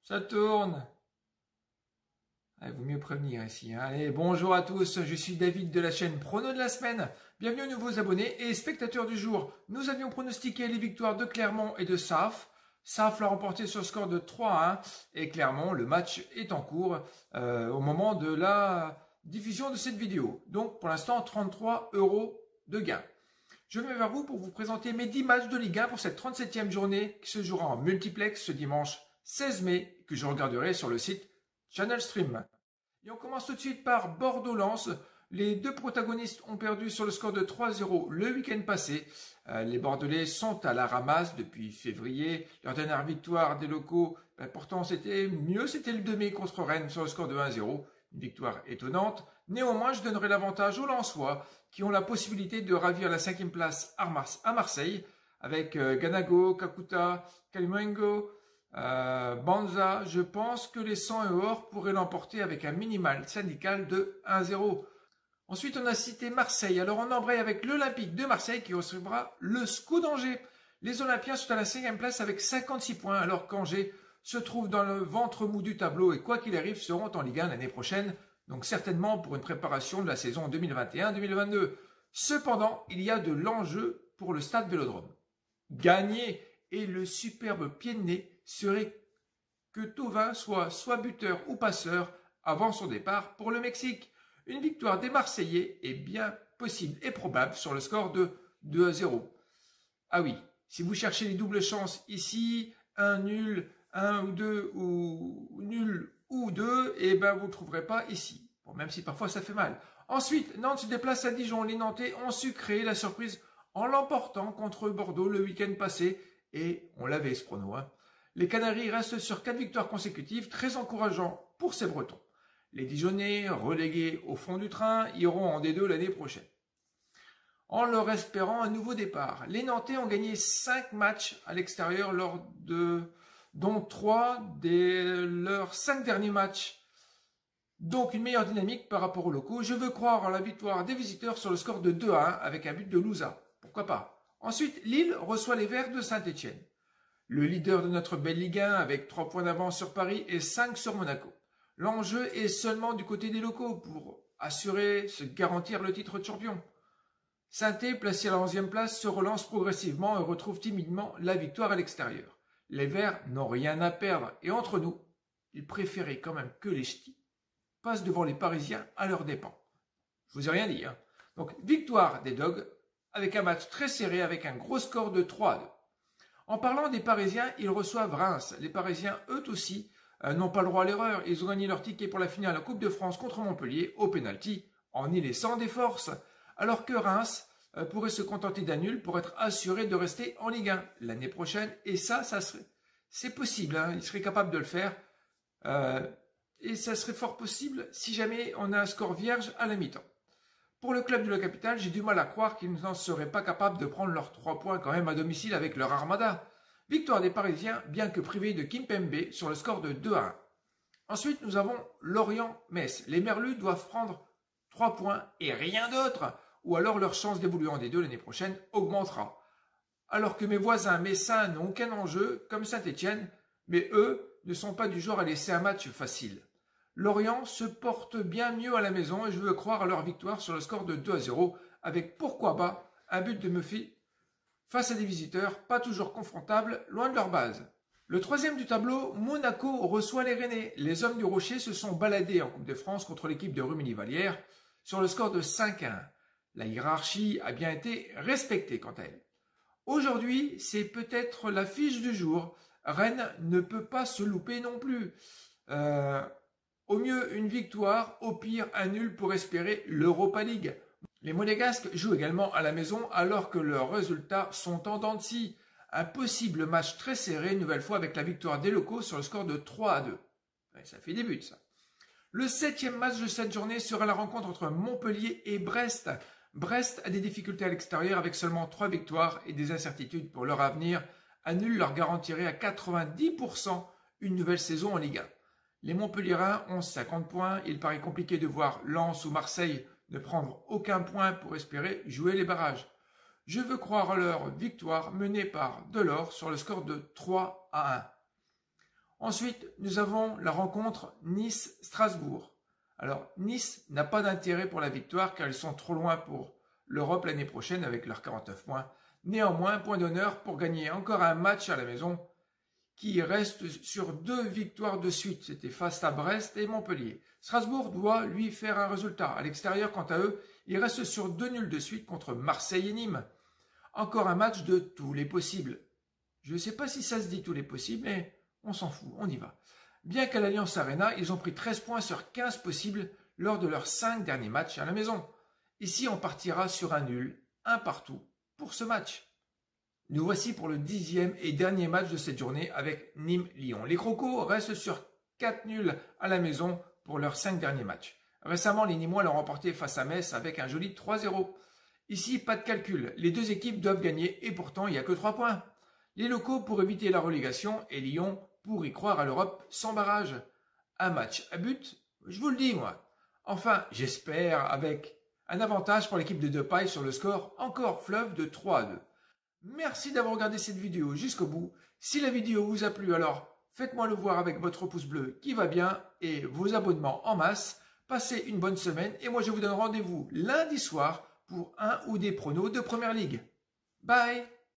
Ça tourne. Il vaut mieux prévenir ici. Allez, bonjour à tous, je suis David de la chaîne Prono de la semaine. Bienvenue aux nouveaux abonnés et spectateurs du jour. Nous avions pronostiqué les victoires de Clermont et de SAF. SAF l'a remporté sur le score de 3-1 et Clermont, le match est en cours au moment de la diffusion de cette vidéo. Donc pour l'instant, 33 € de gain. Je vais vers vous pour vous présenter mes 10 matchs de Ligue 1 pour cette 37e journée qui se jouera en multiplex ce dimanche 16 mai que je regarderai sur le site Channel Stream. Et on commence tout de suite par Bordeaux-Lens. Les deux protagonistes ont perdu sur le score de 3-0 le week-end passé. Les Bordelais sont à la ramasse depuis février. Leur dernière victoire des locaux, pourtant c'était mieux, c'était le 2 mai contre Rennes sur le score de 1-0. Une victoire étonnante. Néanmoins, je donnerai l'avantage aux Lensois qui ont la possibilité de ravir la 5e place à Marseille avec Ganago, Kakuta, Kalimengo, Banza. Je pense que les 100 et or pourraient l'emporter avec un minimal syndical de 1-0. Ensuite, on a cité Marseille. Alors, on embraye avec l'Olympique de Marseille qui recevra le SCO d'Angers. Les Olympiens sont à la 5e place avec 56 points, alors qu'Angers se trouve dans le ventre mou du tableau et quoi qu'il arrive seront en Ligue 1 l'année prochaine, donc certainement pour une préparation de la saison 2021-2022. Cependant, il y a de l'enjeu pour le Stade Vélodrome. Gagner et le superbe pied de nez serait que Thauvin soit buteur ou passeur avant son départ pour le Mexique. Une victoire des Marseillais est bien possible et probable sur le score de 2-0. Ah oui, si vous cherchez les doubles chances ici, un nul, 1 ou 2 ou nul ou 2, et ben vous ne trouverez pas ici. Bon, même si parfois ça fait mal. Ensuite, Nantes se déplace à Dijon. Les Nantais ont su créer la surprise en l'emportant contre Bordeaux le week-end passé et on l'avait ce prono. Les Canaries restent sur 4 victoires consécutives, très encourageant pour ces Bretons. Les Dijonnais, relégués au fond du train, iront en D2 l'année prochaine. En leur espérant un nouveau départ, les Nantais ont gagné 5 matchs à l'extérieur dont 3 de leurs 5 derniers matchs. Donc une meilleure dynamique par rapport aux locaux. Je veux croire en la victoire des visiteurs sur le score de 2-1 avec un but de Louza. Pourquoi pas. Ensuite, Lille reçoit les Verts de Saint-Étienne. Le leader de notre belle Ligue 1 avec 3 points d'avance sur Paris et 5 sur Monaco. L'enjeu est seulement du côté des locaux pour se garantir le titre de champion. Saint-Étienne, placé à la 11e place, se relance progressivement et retrouve timidement la victoire à l'extérieur. Les Verts n'ont rien à perdre et entre nous, ils préféraient quand même que les Ch'tis passent devant les Parisiens à leurs dépens. Je vous ai rien dit. Donc victoire des Dogs avec un match très serré avec un gros score de 3-2. En parlant des Parisiens, ils reçoivent Reims. Les Parisiens, eux aussi, n'ont pas le droit à l'erreur. Ils ont gagné leur ticket pour la finale de la Coupe de France contre Montpellier au pénalty en y laissant des forces. Alors que Reims pourrait se contenter d'un nul pour être assuré de rester en Ligue 1 l'année prochaine. Et c'est possible. Ils seraient capables de le faire. Et ça serait fort possible si jamais on a un score vierge à la mi-temps. Pour le club de la capitale, j'ai du mal à croire qu'ils n'en seraient pas capables de prendre leurs 3 points quand même à domicile avec leur armada. Victoire des Parisiens, bien que privés de Kimpembe sur le score de 2-1. Ensuite, nous avons Lorient-Metz. Les Merlus doivent prendre 3 points et rien d'autre, ou alors leur chance d'évoluer en D2 l'année prochaine augmentera. Alors que mes voisins messins n'ont aucun enjeu, comme Saint-Étienne, mais eux ne sont pas du genre à laisser un match facile. Lorient se porte bien mieux à la maison et je veux croire à leur victoire sur le score de 2-0 avec pourquoi pas un but de Muffy face à des visiteurs pas toujours confrontables loin de leur base. Le troisième du tableau, Monaco reçoit les Rennais. Les hommes du Rocher se sont baladés en Coupe de France contre l'équipe de Rumilly-Vallière sur le score de 5-1. La hiérarchie a bien été respectée quant à elle. Aujourd'hui, c'est peut-être l'affiche du jour. Rennes ne peut pas se louper non plus. Au mieux, une victoire, au pire, un nul pour espérer l'Europa League. Les Monégasques jouent également à la maison alors que leurs résultats sont en dents de scie. Un possible match très serré, une nouvelle fois avec la victoire des locaux sur le score de 3-2. Ouais, ça fait des buts, ça. Le 7e match de cette journée sera la rencontre entre Montpellier et Brest. Brest a des difficultés à l'extérieur avec seulement 3 victoires et des incertitudes pour leur avenir. Un nul leur garantirait à 90% une nouvelle saison en Ligue 1. Les Montpelliérains ont 50 points. Il paraît compliqué de voir Lens ou Marseille ne prendre aucun point pour espérer jouer les barrages. Je veux croire à leur victoire menée par Delors sur le score de 3-1. Ensuite, nous avons la rencontre Nice-Strasbourg. Alors, Nice n'a pas d'intérêt pour la victoire car ils sont trop loin pour l'Europe l'année prochaine avec leurs 49 points. Néanmoins, point d'honneur pour gagner encore un match à la maison qui reste sur 2 victoires de suite. C'était face à Brest et Montpellier. Strasbourg doit lui faire un résultat. À l'extérieur, quant à eux, ils restent sur 2 nuls de suite contre Marseille et Nîmes. Encore un match de tous les possibles. Je ne sais pas si ça se dit tous les possibles, mais on s'en fout, on y va. Bien qu'à l'Allianz Arena, ils ont pris 13 points sur 15 possibles lors de leurs 5 derniers matchs à la maison. Ici, on partira sur un nul, un partout, pour ce match. Nous voici pour le 10e et dernier match de cette journée avec Nîmes-Lyon. Les Crocos restent sur 4 nuls à la maison pour leurs 5 derniers matchs. Récemment, les Nîmois l'ont remporté face à Metz avec un joli 3-0. Ici, pas de calcul. Les 2 équipes doivent gagner et pourtant, il n'y a que 3 points. Les locaux pour éviter la relégation et Lyon pour y croire à l'Europe sans barrage. Un match à but, je vous le dis moi. Enfin, j'espère avec un avantage pour l'équipe de Depay sur le score encore fleuve de 3-2. Merci d'avoir regardé cette vidéo jusqu'au bout. Si la vidéo vous a plu, alors faites-moi le voir avec votre pouce bleu qui va bien et vos abonnements en masse. Passez une bonne semaine et moi je vous donne rendez-vous lundi soir pour un ou des pronos de Première Ligue. Bye!